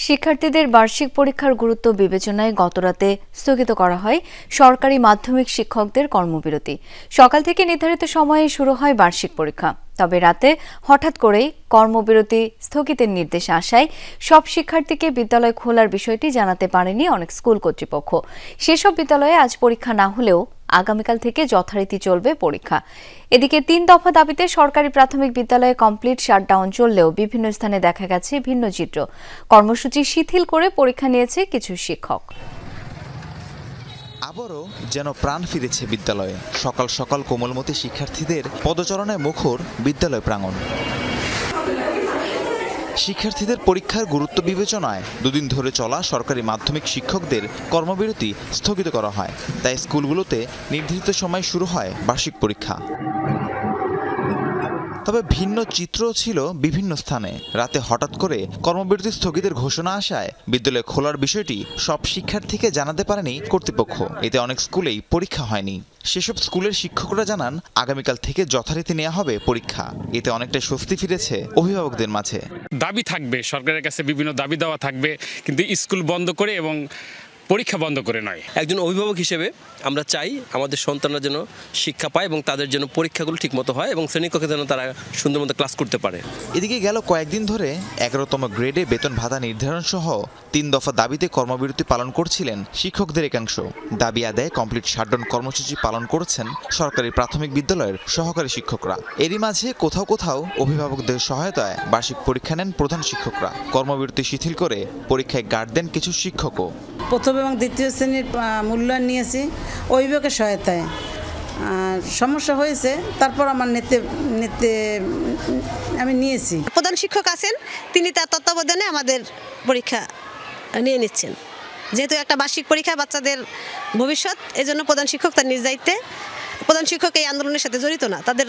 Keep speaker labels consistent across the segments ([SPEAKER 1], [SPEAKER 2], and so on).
[SPEAKER 1] শিক্ষার্থীদের বার্ষিক পরীক্ষার গুরুত্ব বিবেচনায় গতরাতে স্থগিত করা হয় সরকারি মাধ্যমিক শিক্ষকদের কর্মবিরতি। সকাল থেকে নির্ধারিত সময়ে শুরু হয় বার্ষিক পরীক্ষা, তবে রাতে হঠাৎ করেই কর্মবিরতি স্থগিতের নির্দেশ আসায় সব শিক্ষার্থীকে বিদ্যালয় খোলার বিষয়টি জানাতে পারেনি অনেক স্কুল কর্তৃপক্ষ। সেসব বিদ্যালয়ে আজ পরীক্ষা না হলেও আগামীকাল থেকে যথারীতি চলবে পরীক্ষা। এদিকে ৩ দফা দাবিতে সরকারি প্রাথমিক বিদ্যালয়ে কমপ্লিট শাটডাউন চললেও বিভিন্ন স্থানে দেখা গেছে ভিন্ন চিত্র। কর্মসূচি শিথিল করে পরীক্ষা নিয়েছে কিছু শিক্ষক।
[SPEAKER 2] আবারও যেন প্রাণ ফিরেছে বিদ্যালয়ে। সকাল সকাল কোমলমতি শিক্ষার্থীদের পদচারণে মুখর বিদ্যালয় প্রাঙ্গণ। শিক্ষার্থীদের পরীক্ষার গুরুত্ব বিবেচনায় দুদিন ধরে চলা সরকারি মাধ্যমিক শিক্ষকদের কর্মবিরতি স্থগিত করা হয়। তাই স্কুলগুলোতে নির্ধারিত সময় শুরু হয় বার্ষিক পরীক্ষা। তবে ভিন্ন চিত্র ছিল বিভিন্ন স্থানে। রাতে হঠাৎ করে কর্মবিরতি স্থগিতের ঘোষণা আসায় বিদ্যালয় খোলার বিষয়টি সব শিক্ষার্থীকে জানাতে পারেনি কর্তৃপক্ষ। এতে অনেক স্কুলেই পরীক্ষা হয়নি। সেসব স্কুলের শিক্ষকরা জানান, আগামীকাল থেকে যথারীতি নেওয়া হবে পরীক্ষা। এতে অনেকটা স্বস্তি ফিরেছে অভিভাবকদের মাঝে।
[SPEAKER 3] দাবি থাকবে, সরকারের কাছে বিভিন্ন দাবি দেওয়া থাকবে, কিন্তু স্কুল বন্ধ করে এবং পরীক্ষা বন্ধ করে নয়।
[SPEAKER 4] একজন অভিভাবক হিসেবে আমরা চাই আমাদের সন্তানরা যেন শিক্ষা পায় এবং তাদের যেন পরীক্ষাগুলো ঠিকমতো হয় এবং শ্রেণীকক্ষে যেন তারা সুন্দর মতো ক্লাস করতে পারে।
[SPEAKER 2] এদিকে গেল কয়েকদিন ধরে 11তম গ্রেডে বেতন ভাতা নির্ধারণ সহ 3 দফা দাবিতে কর্মবিরতি পালন করছিলেন শিক্ষকদের একাংশ। দাবি আদায়ে কমপ্লিট শাটডাউন কর্মসূচি পালন করেছেন সরকারি প্রাথমিক বিদ্যালয়ের সহকারী শিক্ষকরা। এরই মাঝে কোথাও কোথাও অভিভাবকদের সহায়তায় বার্ষিক পরীক্ষা নেন প্রধান শিক্ষকরা। কর্মবিরতি শিথিল করে পরীক্ষায় গার্ড দেন কিছু শিক্ষকও।
[SPEAKER 5] প্রথম এবং দ্বিতীয় শ্রেণীর মূল্যায়ন নিয়েছি অভিভাবকের সহায়তায়। সমস্যা হয়েছে, তারপর আমার নেতে আমি নিয়েছি।
[SPEAKER 6] প্রধান শিক্ষক আছেন, তিনি তার তত্ত্বাবধানে আমাদের পরীক্ষা নিয়ে নিচ্ছেন। যেহেতু একটা বার্ষিক পরীক্ষা বাচ্চাদের ভবিষ্যৎ, এজন্য প্রধান শিক্ষক তার নিজ দায়িত্বে। প্রধান শিক্ষক এই আন্দোলনের সাথে জড়িত না, তাদের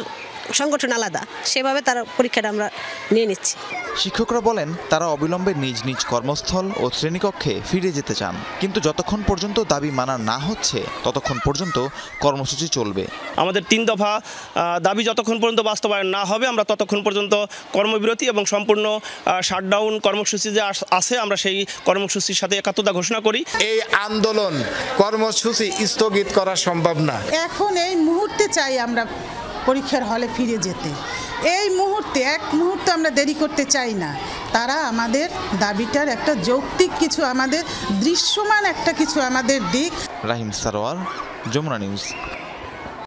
[SPEAKER 6] সংগঠন আলাদা, সেভাবে তারা পরীক্ষাটা আমরা নিয়ে নিচ্ছি।
[SPEAKER 2] শিক্ষকরা বলেন, তারা অবিলম্বে নিজ নিজ কর্মস্থল ও শ্রেণীকক্ষে ফিরে যেতে চান, কিন্তু যতক্ষণ পর্যন্ত দাবি মানা না হচ্ছে ততক্ষণ পর্যন্ত কর্মসূচি চলবে।
[SPEAKER 7] আমাদের 3 দফা দাবি যতক্ষণ পর্যন্ত বাস্তবায়ন না হবে আমরা ততক্ষণ পর্যন্ত কর্মবিরতি এবং সম্পূর্ণ শাটডাউন কর্মসূচি যে আছে আমরা সেই কর্মসূচির সাথে একাত্মতা ঘোষণা করি।
[SPEAKER 8] এই আন্দোলন কর্মসূচি স্থগিত করা সম্ভব না।
[SPEAKER 5] এখন এই মুহূর্তে চাই আমরা পরীক্ষার হলে ফিরে যেতে। এই মুহূর্তে এক মুহূর্ত আমরা দেরি করতে চাই না। তারা আমাদের দাবিটার একটা যৌক্তিক কিছু, আমাদের দৃশ্যমান একটা কিছু আমাদের দিক।
[SPEAKER 2] রাহিম সারোয়ার, যমুনা নিউজ।